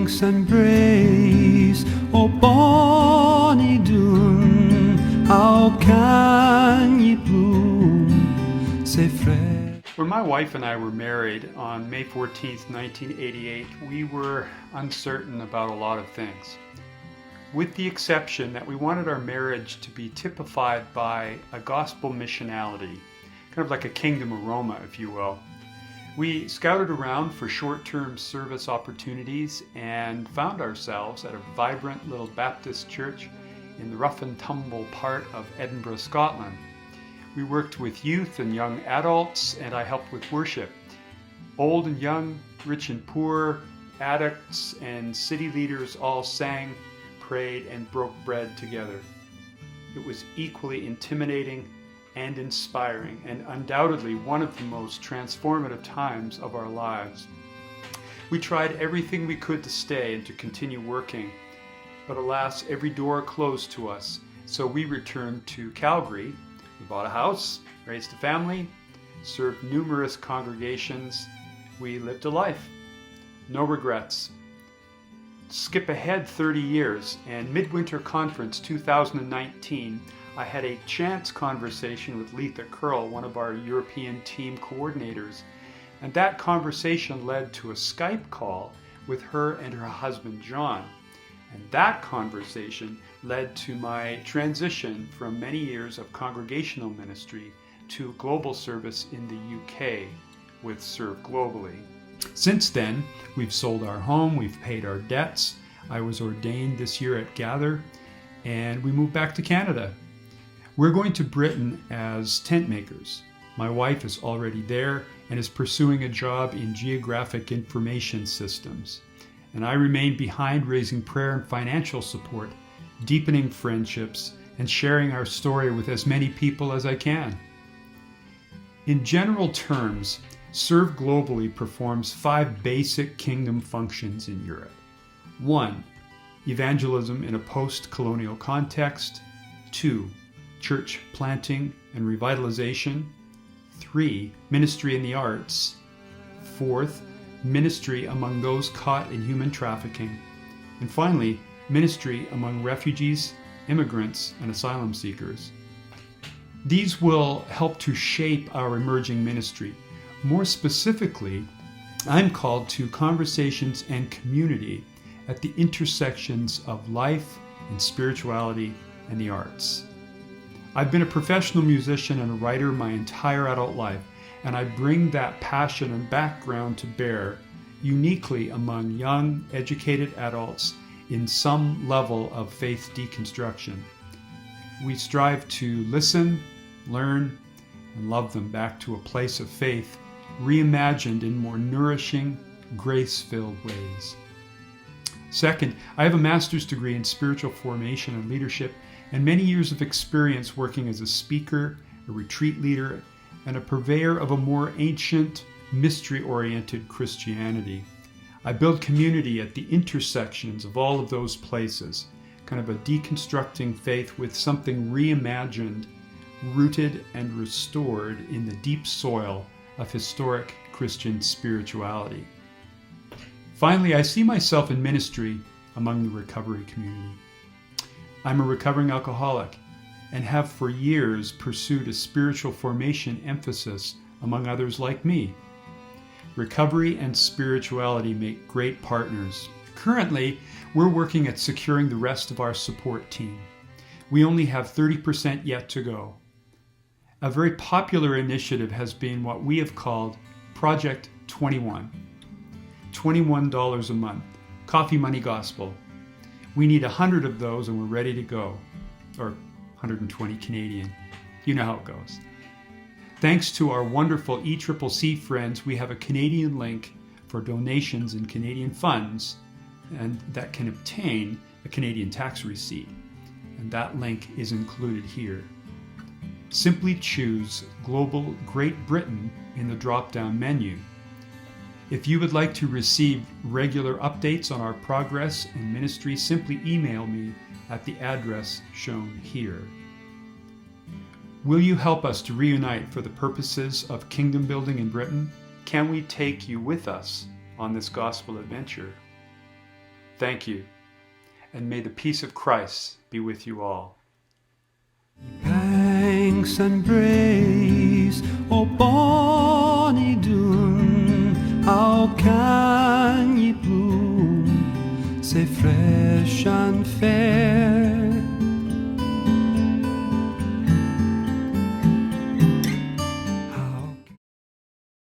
thanks and praise. O bonny Doon, how can ye bloom sae fresh? When my wife and I were married on May 14th, 1988, we were uncertain about a lot of things, with the exception that we wanted our marriage to be typified by a gospel missionality, kind of like a kingdom aroma, if you will. We scouted around for short-term service opportunities and found ourselves at a vibrant little Baptist church in the rough and tumble part of Edinburgh, Scotland. We worked with youth and young adults, and I helped with worship. Old and young, rich and poor, addicts and city leaders all sang, prayed, and broke bread together. It was equally intimidating and inspiring, and undoubtedly one of the most transformative times of our lives. We tried everything we could to stay and to continue working, but alas, every door closed to us, so we returned to Calgary. We bought a house, raised a family, served numerous congregations. We lived a life. No regrets. Skip ahead 30 years, and Midwinter Conference 2019, I had a chance conversation with Letha Curl, one of our European team coordinators, and that conversation led to a Skype call with her and her husband John. And that conversation led to my transition from many years of congregational ministry to global service in the UK with Serve Globally. Since then, we've sold our home, we've paid our debts. I was ordained this year at Gather, and we moved back to Canada. We're going to Britain as tent makers. My wife is already there and is pursuing a job in geographic information systems. And I remain behind raising prayer and financial support, deepening friendships, and sharing our story with as many people as I can. In general terms, Serve Globally performs 5 basic kingdom functions in Europe. 1. Evangelism in a post-colonial context. 2. Church planting and revitalization. 3. Ministry in the arts. 4th, ministry among those caught in human trafficking. And finally, ministry among refugees, immigrants, and asylum seekers. These will help to shape our emerging ministry. More specifically, I'm called to conversations and community at the intersections of life and spirituality and the arts. I've been a professional musician and a writer my entire adult life, and I bring that passion and background to bear uniquely among young, educated adults in some level of faith deconstruction. We strive to listen, learn, and love them back to a place of faith, reimagined in more nourishing, grace-filled ways. Second, I have a master's degree in spiritual formation and leadership, and many years of experience working as a speaker, a retreat leader, and a purveyor of a more ancient, mystery-oriented Christianity. I build community at the intersections of all of those places, kind of a deconstructing faith with something reimagined, rooted and restored in the deep soil of historic Christian spirituality. Finally, I see myself in ministry among the recovery community. I'm a recovering alcoholic and have for years pursued a spiritual formation emphasis among others like me. Recovery and spirituality make great partners. Currently, we're working at securing the rest of our support team. We only have 30% yet to go. A very popular initiative has been what we have called Project 21. $21 a month, coffee money gospel. We need 100 of those and we're ready to go. Or 120 Canadian. You know how it goes. Thanks to our wonderful ECCC friends, we have a Canadian link for donations in Canadian funds, and that can obtain a Canadian tax receipt. And that link is included here. Simply choose Global Great Britain in the drop-down menu. If you would like to receive regular updates on our progress and ministry, simply email me at the address shown here. Will you help us to reunite for the purposes of kingdom building in Britain? Can we take you with us on this gospel adventure? Thank you, and may the peace of Christ be with you all. Thanks and praise, O bonny Doon, how can ye bloom, sae fresh and fair?